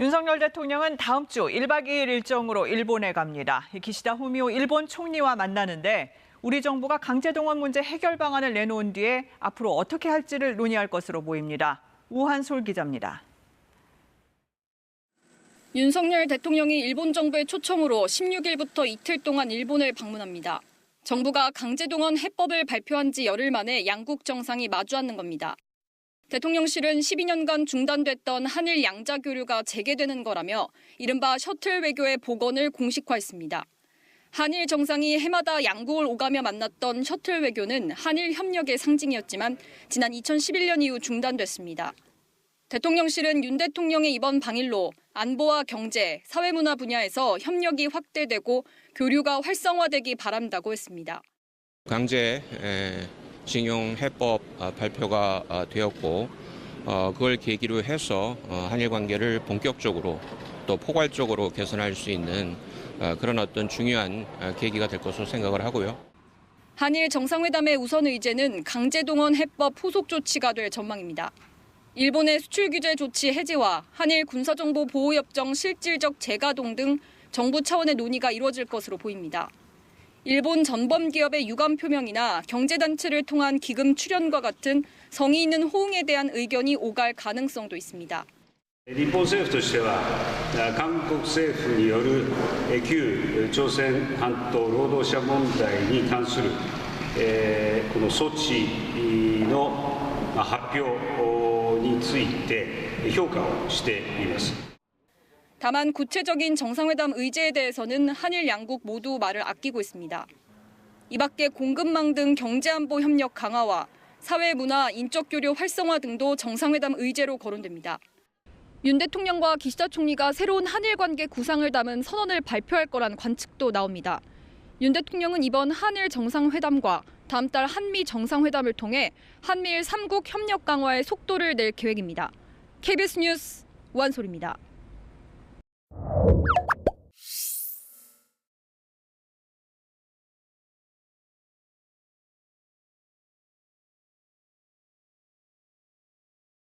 윤석열 대통령은 다음 주 1박 2일 일정으로 일본에 갑니다. 기시다 후미오 일본 총리와 만나는데 우리 정부가 강제동원 문제 해결 방안을 내놓은 뒤에 앞으로 어떻게 할지를 논의할 것으로 보입니다. 우한솔 기자입니다. 윤석열 대통령이 일본 정부의 초청으로 16일부터 이틀 동안 일본을 방문합니다. 정부가 강제동원 해법을 발표한 지 열흘 만에 양국 정상이 마주하는 겁니다. 대통령실은 12년간 중단됐던 한일 양자 교류가 재개되는 거라며 이른바 셔틀 외교의 복원을 공식화했습니다. 한일 정상이 해마다 양국을 오가며 만났던 셔틀 외교는 한일 협력의 상징이었지만 지난 2011년 이후 중단됐습니다. 대통령실은 윤 대통령의 이번 방일로 안보와 경제, 사회문화 분야에서 협력이 확대되고 교류가 활성화되기 바란다고 했습니다. 징용 해법 발표가 되었고 그걸 계기로 해서 한일 관계를 본격적으로 또 포괄적으로 개선할 수 있는 그런 어떤 중요한 계기가 될 것으로 생각을 하고요. 한일 정상회담의 우선 의제는 강제동원 해법 후속 조치가 될 전망입니다. 일본의 수출 규제 조치 해제와 한일 군사정보 보호협정 실질적 재가동 등 정부 차원의 논의가 이루어질 것으로 보입니다. 일본 전범 기업의 유감 표명이나 경제단체를 통한 기금 출연과 같은 성의 있는 호응에 대한 의견이 오갈 가능성도 있습니다. 日本政府としては、韓国政府による旧朝鮮半島労働者問題に関するこの措置の発表について評価をしています。 다만 구체적인 정상회담 의제에 대해서는 한일 양국 모두 말을 아끼고 있습니다. 이 밖에 공급망 등 경제안보 협력 강화와 사회, 문화, 인적 교류 활성화 등도 정상회담 의제로 거론됩니다. 윤 대통령과 기시다 총리가 새로운 한일 관계 구상을 담은 선언을 발표할 거란 관측도 나옵니다. 윤 대통령은 이번 한일 정상회담과 다음 달 한미 정상회담을 통해 한미일 3국 협력 강화의 속도를 낼 계획입니다. KBS 뉴스 우한솔입니다.